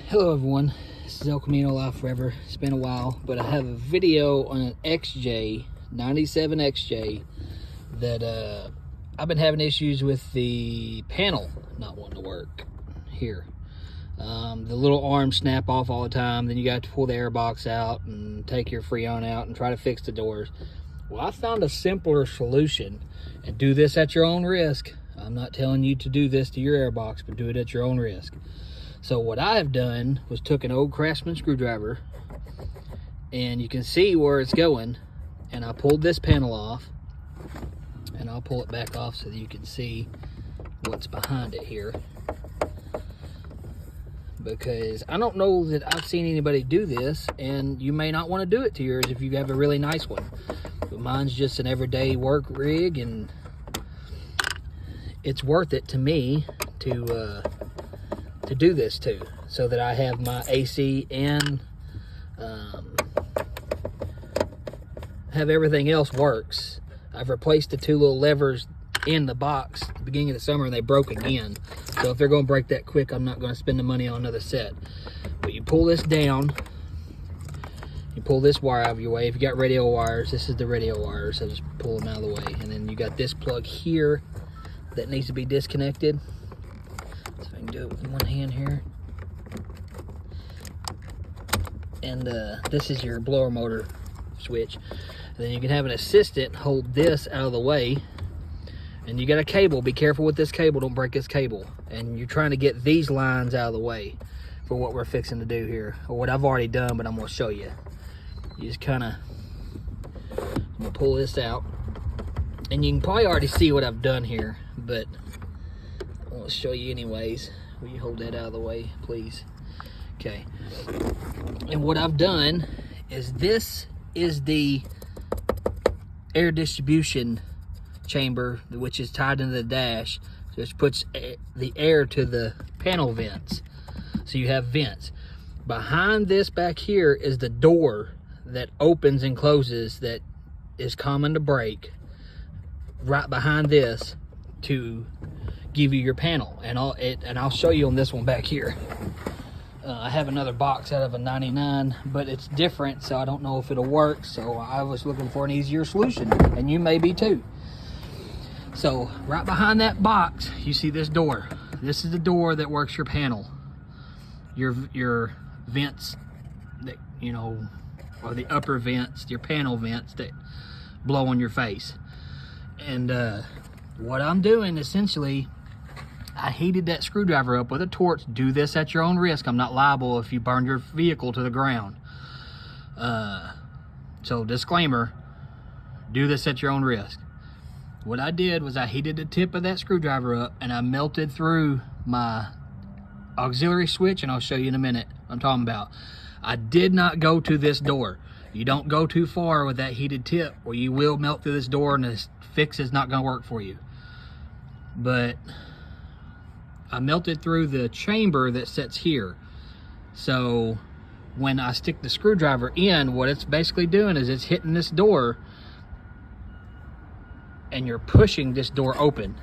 Hello everyone, this is El Camino Live Forever. It's been a while, but I have a video on an XJ, 97 XJ, that I've been having issues with the panel not wanting to work here. The little arms snap off all the time, then you got to pull the air box out and take your Freon out and try to fix the doors. Well, I found a simpler solution, and do this at your own risk. I'm not telling you to do this to your air box, but do it at your own risk. So what I have done was took an old Craftsman screwdriver, and you can see where it's going, and I pulled this panel off, and I'll pull it back off so that you can see what's behind it here, because I don't know that I've seen anybody do this, and you may not want to do it to yours if you have a really nice one, but mine's just an everyday work rig, and it's worth it to me to do this too, so that I have my AC and have everything else works. I've replaced the two little levers in the box at the beginning of the summer, and they broke again. So if they're going to break that quick, I'm not going to spend the money on another set. But you pull this down, you pull this wire out of your way. If you got radio wires, this is the radio wires, so just pull them out of the way. And then you got this plug here that needs to be disconnected. So I can do it with one hand here. And this is your blower motor switch. And then you can have an assistant hold this out of the way. And you got a cable. Be careful with this cable. Don't break this cable. And you're trying to get these lines out of the way for what we're fixing to do here. Or what I've already done, but I'm going to show you. You just kind of, I'm going to pull this out. And you can probably already see what I've done here, but I'll show you anyways. Will you hold that out of the way, please? Okay. And what I've done is, this is the air distribution chamber, which is tied into the dash, which puts the air to the panel vents. So you have vents. Behind this back here is the door that opens and closes, that is common to break. Right behind this to give you your panel, and I'll show you on this one back here. I have another box out of a 99, but it's different, so I don't know if it'll work. So I was looking for an easier solution, and you may be too. So right behind that box, you see this door. This is the door that works your panel, your vents that, you know, or the upper vents, your panel vents that blow on your face. And what I'm doing, essentially, I heated that screwdriver up with a torch. Do this at your own risk. I'm not liable if you burn your vehicle to the ground. So disclaimer, do this at your own risk. What I did was I heated the tip of that screwdriver up, and I melted through my auxiliary switch, and I'll show you in a minute what I'm talking about. I did not go to this door. You don't go too far with that heated tip, or you will melt through this door, and this fix is not going to work for you. But I melted through the chamber that sits here. So when I stick the screwdriver in, what it's basically doing is it's hitting this door, and you're pushing this door open.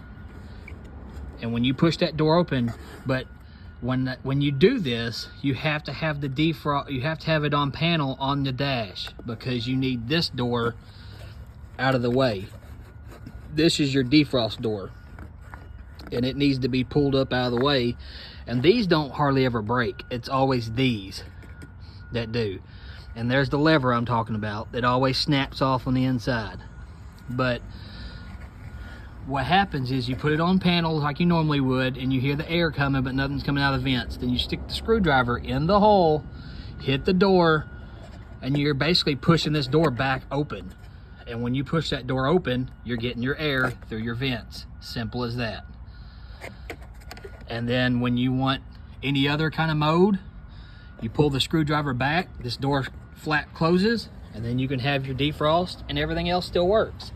And when you push that door open, but when you do this, you have to have the defrost, you have to have it on panel on the dash, because you need this door out of the way. This is your defrost door, and it needs to be pulled up out of the way. And these don't hardly ever break. It's always these that do. And there's the lever I'm talking about that always snaps off on the inside. But what happens is you put it on panels like you normally would, and you hear the air coming, but nothing's coming out of the vents. Then you stick the screwdriver in the hole, hit the door, and you're basically pushing this door back open. And when you push that door open, you're getting your air through your vents. Simple as that. And then when you want any other kind of mode, you pull the screwdriver back, this door flat closes, and then you can have your defrost, and everything else still works.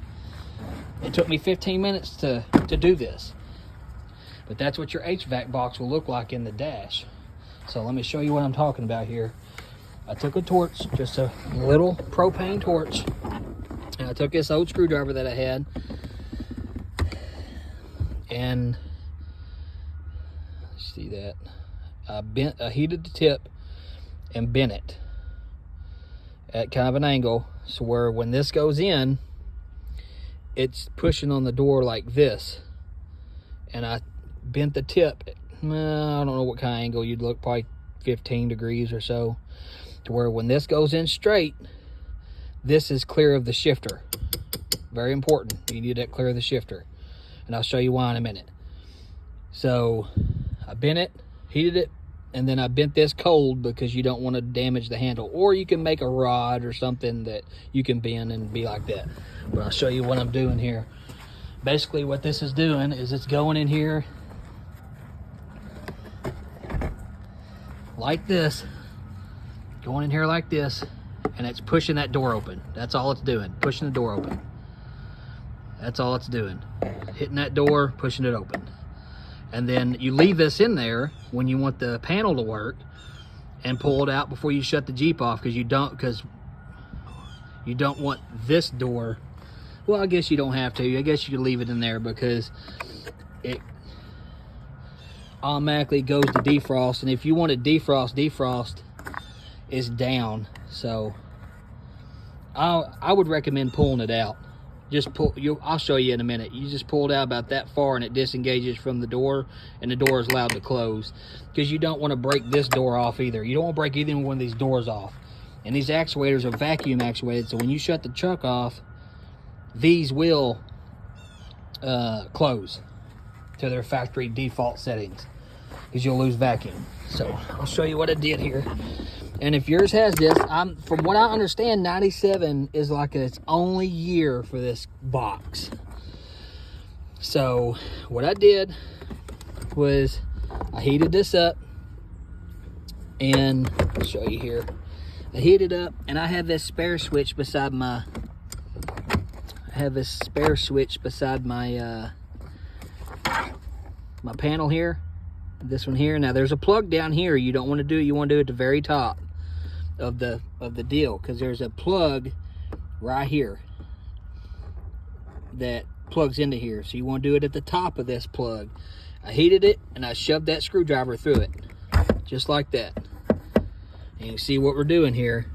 It took me 15 minutes to do this. But that's what your HVAC box will look like in the dash. So let me show you what I'm talking about here. I took a torch, just a little propane torch, and I took this old screwdriver that I had, and see that, I heated the tip and bent it at kind of an angle, so where when this goes in, it's pushing on the door like this. And I bent the tip, I don't know what kind of angle you'd look, probably 15 degrees or so, to where when this goes in straight, this is clear of the shifter. Very important. You need that clear of the shifter. And I'll show you why in a minute. So I bent it, heated it, and then I bent this cold because you don't want to damage the handle. Or you can make a rod or something that you can bend and be like that. But I'll show you what I'm doing here. Basically what this is doing is it's going in here like this. Going in here like this. And it's pushing that door open. That's all it's doing. Pushing the door open. That's all it's doing. Hitting that door, pushing it open. And then you leave this in there when you want the panel to work, and pull it out before you shut the Jeep off, because you don't want this door. Well, I guess you don't have to. I guess you can leave it in there because it automatically goes to defrost. And if you want to defrost is down. So I would recommend pulling it out. Just pull. I'll show you in a minute. You just pull it out about that far, and it disengages from the door, and the door is allowed to close, because you don't want to break this door off either. You don't want to break either one of these doors off. And these actuators are vacuum actuated, so when you shut the truck off, these will close to their factory default settings, because you'll lose vacuum. So I'll show you what I did here. And if yours has this, from what I understand, 97 is like its only year for this box. So what I did was I heated this up, and I'll show you here. I heated up, and I have this spare switch beside my my panel here. This one here. Now there's a plug down here. You don't want to do it. You want to do it at the very top of the deal, because there's a plug right here that plugs into here. So you want to do it at the top of this plug. I heated it, and I shoved that screwdriver through it, just like that. And you can see what we're doing here.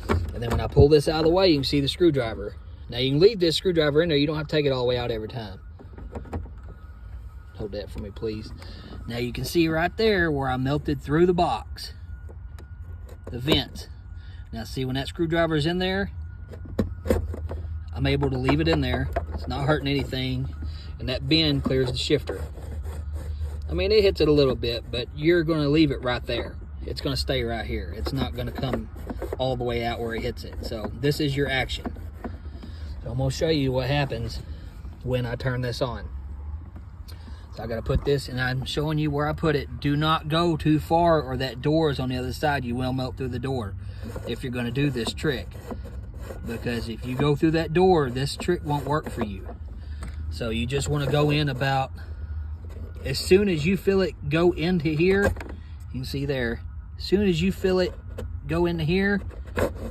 And then when I pull this out of the way, you can see the screwdriver. Now you can leave this screwdriver in there. You don't have to take it all the way out every time. Hold that for me, please. Now you can see right there where I melted through the box, the vent. Now see, when that screwdriver is in there, I'm able to leave it in there. It's not hurting anything, and that bend clears the shifter. I mean, it hits it a little bit, but you're going to leave it right there. It's going to stay right here. It's not going to come all the way out where it hits it. So this is your action. So I'm going to show you what happens when I turn this on. So I got to put this, and I'm showing you where I put it. Do not go too far, or that door is on the other side. You will melt through the door if you're going to do this trick. Because if you go through that door, this trick won't work for you. So you just want to go in about, as soon as you feel it go into here, you can see there, as soon as you feel it go into here,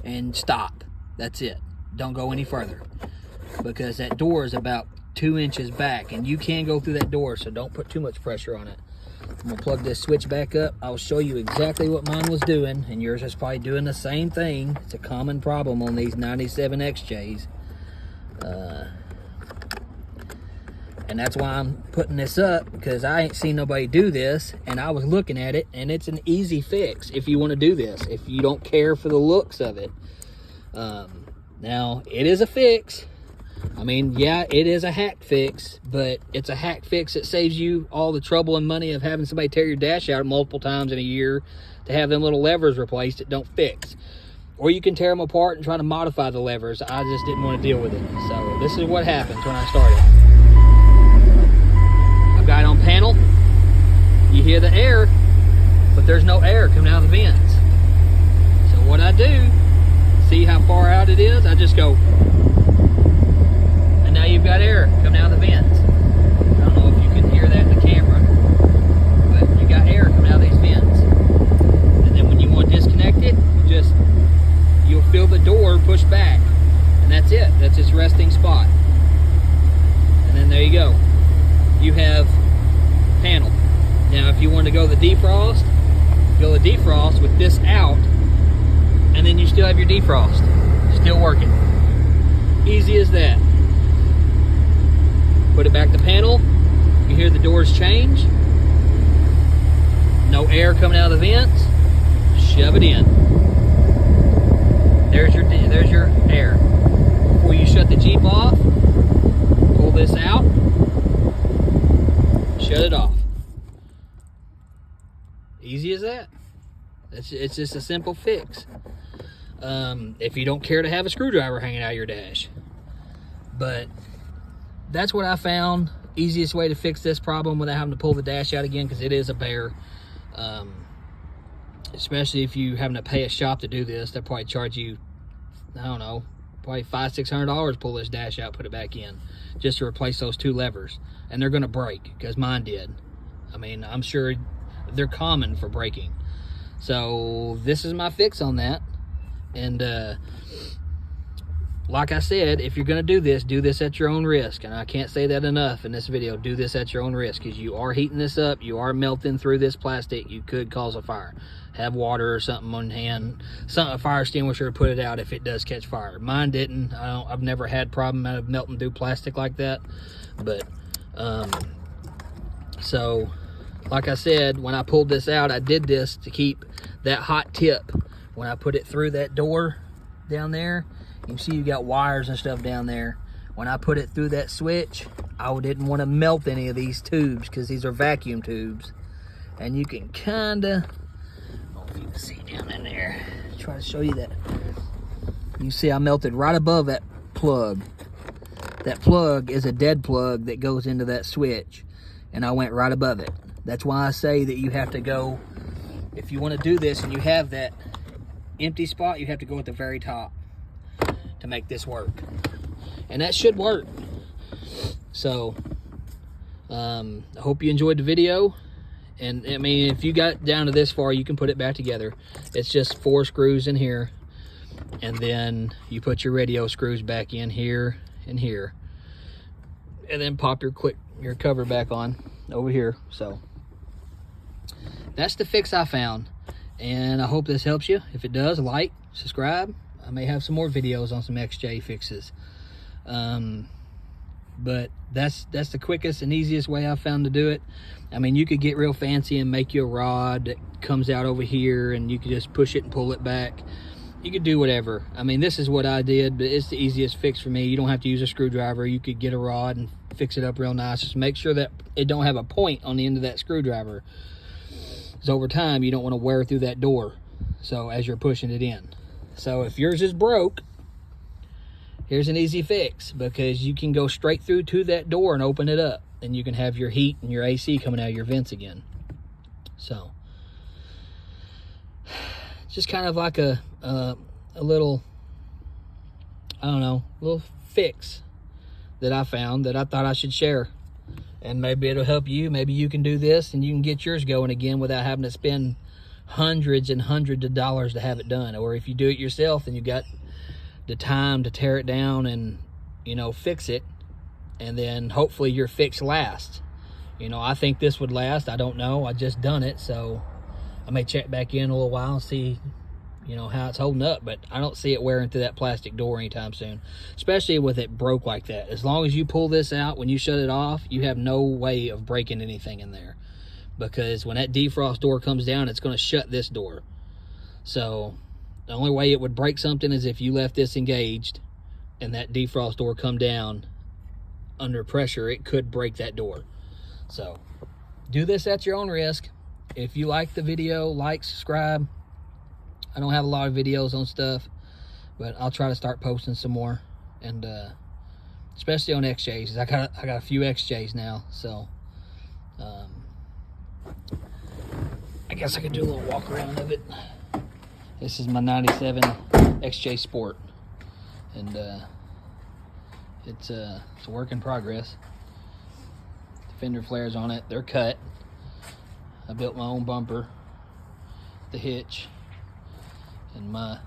and stop. That's it. Don't go any further, because that door is about 2 inches back, and you can go through that door, so don't put too much pressure on it. I'm gonna plug this switch back up. I'll show you exactly what mine was doing, and yours is probably doing the same thing. It's a common problem on these 97 XJs. And that's why I'm putting this up, because I ain't seen nobody do this, and I was looking at it, and it's an easy fix if you want to do this, if you don't care for the looks of it. Now, it is a fix. I mean, yeah, it is a hack fix, but it's a hack fix that saves you all the trouble and money of having somebody tear your dash out multiple times in a year to have them little levers replaced that don't fix. Or you can tear them apart and try to modify the levers. I just didn't want to deal with it. So this is what happens when I started. I've got it on panel. You hear the air, but there's no air coming out of the vents. So what I do, see how far out it is? I just go, and now you've got air coming out of the vents. I don't know if you can hear that in the camera, but you got air coming out of these vents. And then when you want to disconnect it, you'll feel the door push back, and that's it. That's its resting spot. And then there you go. You have panel. Now if you want to go the defrost, go to defrost with this out, and then you still have your defrost still working. Easy as that. Put it back to panel. You hear the doors change. No air coming out of the vents. Shove it in. There's your air. Before you shut the Jeep off, pull this out. Shut it off. Easy as that. It's just a simple fix. If you don't care to have a screwdriver hanging out of your dash. But that's what I found. Easiest way to fix this problem without having to pull the dash out again, because it is a bear. Especially if you having to pay a shop to do this, they'll probably charge you, I don't know, probably $500–600 to pull this dash out, put it back in, just to replace those 2 levers. And they're gonna break, because mine did. I mean, I'm sure they're common for breaking. So this is my fix on that. And like I said, if you're gonna do this at your own risk. And I can't say that enough in this video. Do this at your own risk, because you are heating this up, you are melting through this plastic, you could cause a fire. Have water or something on hand, a fire extinguisher to put it out if it does catch fire. Mine didn't. I've never had problem out of melting through plastic like that. But so like I said, when I pulled this out, I did this to keep that hot tip. When I put it through that door down there, you can see you got wires and stuff down there. When I put it through that switch, I didn't want to melt any of these tubes, because these are vacuum tubes. And you can kinda, I don't know if you can see down in there. Try to show you that. You see I melted right above that plug. That plug is a dead plug that goes into that switch, and I went right above it. That's why I say that you have to go, if you want to do this and you have that empty spot, you have to go at the very top to make this work. And that should work. So I hope you enjoyed the video. And I mean, if you got down to this far, you can put it back together. It's just 4 screws in here, and then you put your radio screws back in here and here, and then pop your cover back on over here. So that's the fix I found, and I hope this helps you. If it does, like, subscribe. I may have some more videos on some XJ fixes. But that's the quickest and easiest way I found to do it. I mean, you could get real fancy and make you a rod that comes out over here, and you could just push it and pull it back. You could do whatever. I mean, this is what I did, but it's the easiest fix for me. You don't have to use a screwdriver. You could get a rod and fix it up real nice. Just make sure that it don't have a point on the end of that screwdriver, because over time you don't want to wear through that door, so as you're pushing it in. So if yours is broke, here's an easy fix, because you can go straight through to that door and open it up, and you can have your heat and your AC coming out of your vents again. So it's just kind of like a little, I don't know, little fix that I found that I thought I should share. And maybe it'll help you. Maybe you can do this and you can get yours going again without having to spend hundreds and hundreds of dollars to have it done. Or if you do it yourself, then you got the time to tear it down and, you know, fix it, and then hopefully your fix lasts. You know, I think this would last. I don't know, I just done it, so I may check back in a little while and see, you know, how it's holding up. But I don't see it wearing through that plastic door anytime soon, especially with it broke like that. As long as you pull this out, when you shut it off, you have no way of breaking anything in there, because when that defrost door comes down, it's going to shut this door. So the only way it would break something is if you left this engaged and that defrost door come down under pressure. It could break that door. So do this at your own risk. If you like the video, like, subscribe. I don't have a lot of videos on stuff, but I'll try to start posting some more, and especially on XJs. I got a few XJs now, so I guess I could do a little walk around of it. This is my 97 XJ Sport, and it's a work in progress. The fender flares on it, they're cut. I built my own bumper, the hitch, and my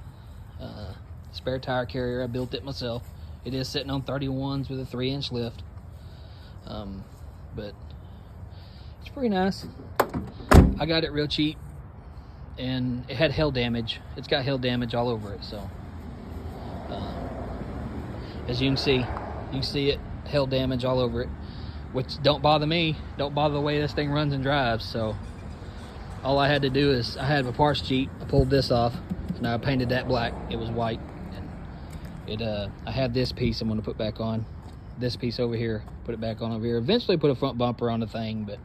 spare tire carrier, I built it myself. It is sitting on 31s with a 3-inch lift, but it's pretty nice. I got it real cheap. and it had hail damage. It's got hail damage all over it. So as you can see it, hail damage all over it, which don't bother me, don't bother the way this thing runs and drives. So all I had to do is, I had my parts sheet, I pulled this off, and I painted that black. It was white, and I had this piece I'm going to put back on, this piece over here, put it back on over here, eventually put a front bumper on the thing, but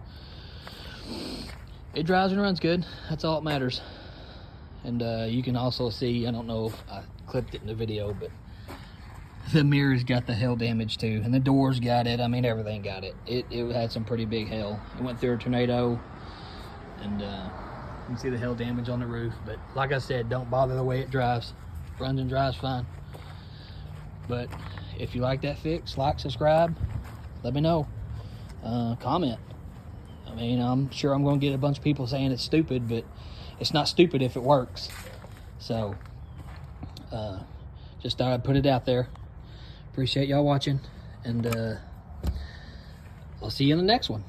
it drives and runs good. That's all that matters. And you can also see, I don't know if I clipped it in the video, but the mirrors got the hail damage too, and the doors got it. I mean, everything got it. It had some pretty big hail. It went through a tornado, and you can see the hail damage on the roof. But like I said, don't bother the way it drives. Runs and drives fine. But if you like that fix, like, subscribe, let me know. Comment. I mean, I'm sure I'm going to get a bunch of people saying it's stupid, but it's not stupid if it works. So just thought I'd put it out there. Appreciate y'all watching, and I'll see you in the next one.